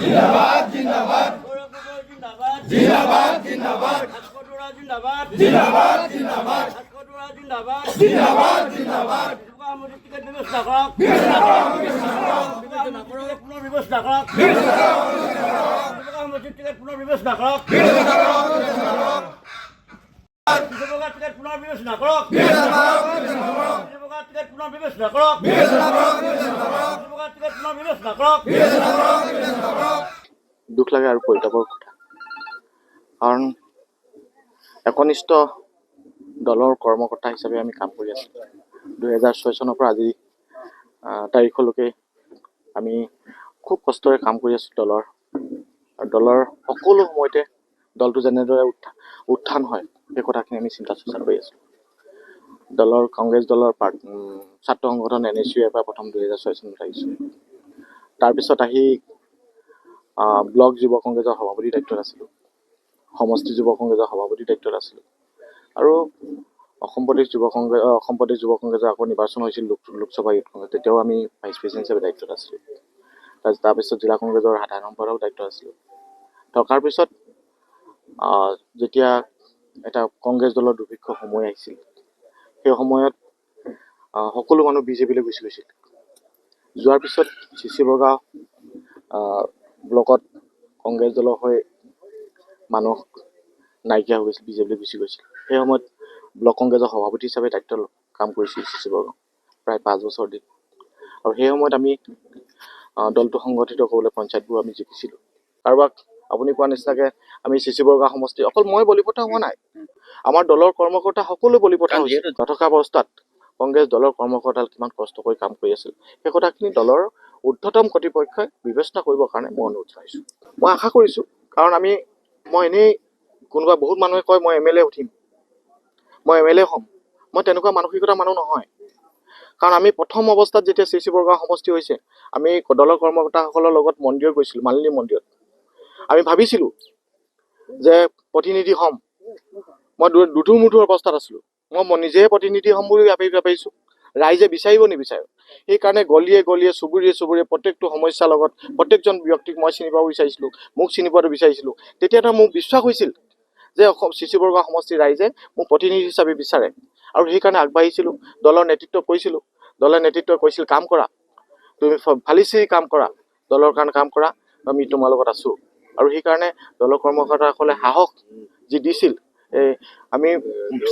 জিন্দাবাদ জিন্দাবাদ জিন্দাবাদ জিন্দাবাদ জিন্দাবাদ জিন্দাবাদ জিন্দাবাদ জিন্দাবাদ জিন্দাবাদ দুখ লাগে আৰু পৰিতাপৰ কথা, কাৰণ একনিষ্ঠ দলৰ কৰ্মকৰ্তা হিচাপে আমি কাম কৰি আছোঁ। 2006 চনৰ পৰা আজি তাৰিখলৈকে আমি খুব কষ্টৰে কাম কৰি আছোঁ দলৰ সকলো সময়তে দলটো যেনেদৰে উত্থান হয় সেই কথাখিনি আমি চিন্তা চৰ্চা কৰি আছোঁ। কংগ্ৰেছ দলৰ ছাত্ৰ সংগঠন NSUৰ পৰা প্ৰথম 2006 চনত আহিছোঁ। তাৰপিছত আহি ব্লক যুৱ কংগ্ৰেছৰ সভাপতি দায়িত্বত আছিলোঁ, সমষ্টি যুৱ কংগ্ৰেছৰ সভাপতি দায়িত্বত আছিলোঁ, আৰু অসম প্ৰদেশ যুৱ কংগ্ৰেছৰ আকৌ নিৰ্বাচন হৈছিল লোকসভা ইউথ কংগ্ৰেছ, তেতিয়াও আমি ভাইচ প্ৰেচিডেণ্ট হিচাপে দায়িত্বত আছিলোঁ। তাৰপিছত জিলা কংগ্ৰেছৰ সাধাৰণ সম্পাদকৰ দায়িত্বত আছিলোঁ। থকাৰ পিছত যেতিয়া এটা কংগ্ৰেছ দলৰ দুৰ্ভিক্ষ সময় আহিছিল, সেই সময়ত সকলো মানুহ বিজেপিলৈ গুচি গৈছিল। যোৱাৰ পিছত CC বৰগাঁও ব্লকত কংগ্ৰেছ দলৰ হৈ মানুহ নাইকিয়া হৈ গৈছিল, বিজেপিলৈ গুচি গৈছিল। সেই সময়ত ব্লক কংগ্ৰেছৰ সভাপতি হিচাপে দায়িত্ব কাম কৰিছিল CC বৰগাঁও প্ৰায় 5 বছৰ দিন। আৰু সেই সময়ত আমি দলটো সংগঠিত কৰিবলৈ পঞ্চায়তবোৰ আমি জিকিছিলোঁ। কাৰোবাক আপুনি কোৱা নিচিনাকৈ আমি CC বৰগাঁও সমষ্টি অকল মই বলিপঠা হোৱা নাই, আমাৰ দলৰ কৰ্মকৰ্তা সকলো বলিপঠা হৈছিল। নথকা অৱস্থাত কংগ্ৰেছ দলৰ কৰ্মকৰ্তাল কিমান কষ্ট কৰি কাম কৰি আছিল, সেই কথাখিনি দলৰ ঊৰ্ধ্বতম কৰ্তৃপক্ষই বিবেচনা কৰিবৰ কাৰণে মই অনুৰোধ জনাইছোঁ। মই আশা কৰিছোঁ, কাৰণ মই এনেই কোনোবা বহুত মানুহে কয় মই MLA উঠিম, মই MLA হ'ম, মই তেনেকুৱা মানসিকতাৰ মানুহ নহয়। কাৰণ আমি প্ৰথম অৱস্থাত যেতিয়া CC বৰগাঁও সমষ্টি হৈছে, আমি দলৰ কৰ্মকৰ্তাসকলৰ লগত মন্দিৰত গৈছিলোঁ, মালিনী মন্দিৰত। আমি ভাবিছিলোঁ যে প্ৰতিনিধি হ'ম, মই দুধুৰ-মুধুৰ অৱস্থাত আছিলোঁ, মই নিজে প্ৰতিনিধি হ'ম বুলি ভাবিছোঁ, ৰাইজে বিচাৰিব নিবিচাৰে। সেইকাৰণে গলিয়ে গলিয়ে চুবুৰীয়ে প্ৰত্যেকটো সমস্যাৰ লগত প্ৰত্যেকজন ব্যক্তিক মই চিনি পাব বিচাৰিছিলোঁ, মোক চিনি পোৱাটো বিচাৰিছিলোঁ। তেতিয়া এটা মোৰ বিশ্বাস হৈছিল যে CC বৰগাঁও সমষ্টিৰ ৰাইজে মোক প্ৰতিনিধি হিচাপে বিচাৰে, আৰু সেইকাৰণে আগবাঢ়িছিলোঁ। দলৰ নেতৃত্ব কৰিছিলোঁ, দলৰ নেতৃত্বই কৈছিল কাম কৰা, তুমি ফালিচিৰি কাম কৰা, দলৰ কাৰণে কাম কৰা, আমি তোমাৰ লগত আছোঁ। আৰু সেইকাৰণে দলৰ কৰ্মকৰ্তাসকলে সাহস যি দিছিল, আমি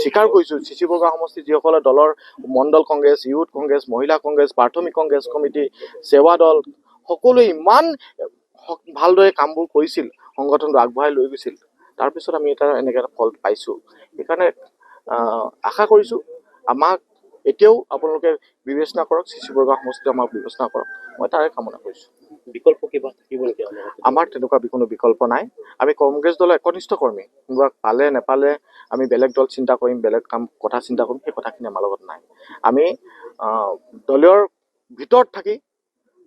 স্বীকাৰ কৰিছোঁ। CC বৰগাঁও সমষ্টিত যিসকলে দলৰ মণ্ডল কংগ্ৰেছ, ইউথ কংগ্ৰেছ, মহিলা কংগ্ৰেছ, প্ৰাথমিক কংগ্ৰেছ কমিটি, সেৱা দল সকলোৱে ইমান ভালদৰে কামবোৰ কৰিছিল, সংগঠনটো আগবঢ়াই লৈ গৈছিল। তাৰপিছত আমি এনেকৈ এটা ফল পাইছোঁ। সেইকাৰণে আশা কৰিছোঁ আমাক এতিয়াও আপোনালোকে বিবেচনা কৰক, CC বৰগাঁও সমষ্টিত আমাক বিবেচনা কৰক, মই তাৰে কামনা কৰিছোঁ। বিকল্প কিবা থাকিব নেকি? আমাৰ তেনেকুৱা কোনো বিকল্প নাই। আমি কংগ্ৰেছ দলৰ একনিষ্ঠ কৰ্মী, কোনোবা পালে নেপালে আমি বেলেগ দল চিন্তা কৰিম, বেলেগ কথা চিন্তা কৰিম, সেই কথাখিনি আমাৰ লগত নাই। আমি দলীয় ভিতৰত থাকি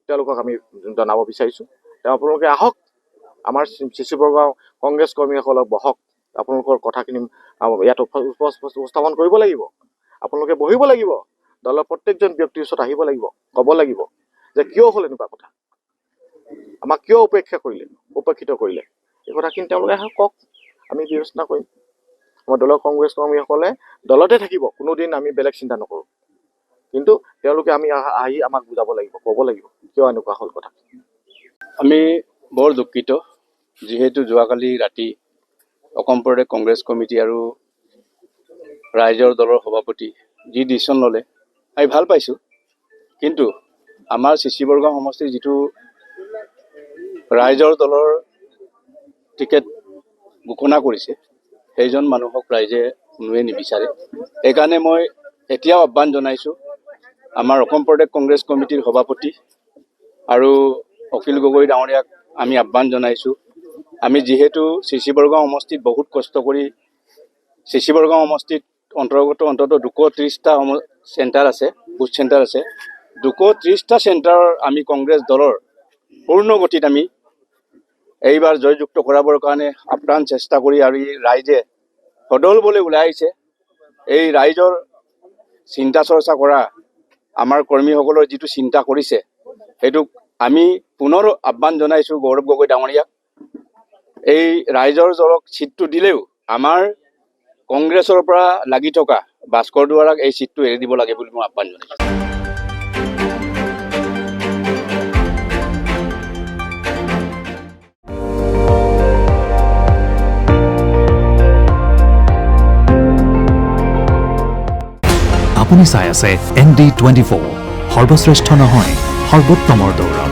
তেওঁলোকক আমি জনাব বিচাৰিছোঁ, আপোনালোকে আহক, আমাৰ CC বৰগাঁও কংগ্ৰেছ কৰ্মীসকলক বহক, আপোনালোকৰ কথাখিনি ইয়াত উপস্থাপন কৰিব লাগিব, আপোনালোকে বহিব লাগিব, দলৰ প্ৰত্যেকজন ব্যক্তিৰ ওচৰত আহিব লাগিব, ক'ব লাগিব যে কিয় হ'ল এনেকুৱা কথা, আমাক কিয় উপেক্ষিত কৰিলে, এই কথাখিনি তেওঁলোকে আহক কওক, আমি বিবেচনা কৰিম। আমাৰ দলৰ কংগ্ৰেছ কৰ্মীসকলে দলতে থাকিব, কোনোদিন আমি বেলেগ চিন্তা নকৰোঁ, কিন্তু তেওঁলোকে আহি আমাক বুজাব লাগিব, ক'ব লাগিব কিয় এনেকুৱা হ'ল কথা। আমি বৰ দুঃখিত, যিহেতু যোৱাকালি ৰাতি অসম প্ৰদেশ কংগ্ৰেছ কমিটি আৰু ৰাইজৰ দলৰ সভাপতি যি ডিচিশ্যন ল'লে আমি ভাল পাইছোঁ, কিন্তু আমাৰ CC বৰগাঁও সমষ্টিৰ যিটো ৰাইজৰ দলৰ টিকেট ঘোষণা কৰিছে, সেইজন মানুহক ৰাইজে কোনোৱে নিবিচাৰে। সেইকাৰণে মই এতিয়াও আহ্বান জনাইছোঁ আমাৰ অসম প্ৰদেশ কংগ্ৰেছ কমিটিৰ সভাপতি আৰু অখিল গগৈ ডাঙৰীয়াক আমি আহ্বান জনাইছোঁ, আমি যিহেতু CC বৰগাঁও সমষ্টিত বহুত কষ্ট কৰি CC বৰগাঁও সমষ্টিত অন্ততঃ 230টা চেণ্টাৰ আছে, বুথ চেণ্টাৰ আছে, 230টা চেণ্টাৰৰ আমি কংগ্ৰেছ দলৰ পূৰ্ণ গতিত আমি এইবাৰ জয়যুক্ত কৰাবৰ কাৰণে আপ্ৰাণ চেষ্টা কৰি, আৰু ৰাইজে সদল বলে ওলাই আহিছে। এই ৰাইজৰ চিন্তা চৰ্চা কৰা আমাৰ কৰ্মীসকলৰ যিটো চিন্তা কৰিছে, সেইটোক আমি পুনৰ আহ্বান জনাইছোঁ গৌৰৱ গগৈ ডাঙৰীয়াক, এই ৰাইজৰ জলক ছিটটো দিলেও আমাৰ কংগ্ৰেছৰ পৰা লাগি থকা ভাস্কৰ দুৱাৰাক এই ছিটটো এৰি দিব লাগে বুলি মই আহ্বান জনাইছোঁ। আপুনি চাই আছে ND24, সৰ্বশ্ৰেষ্ঠ নহয় সৰ্বোত্তমৰ দৌৰা।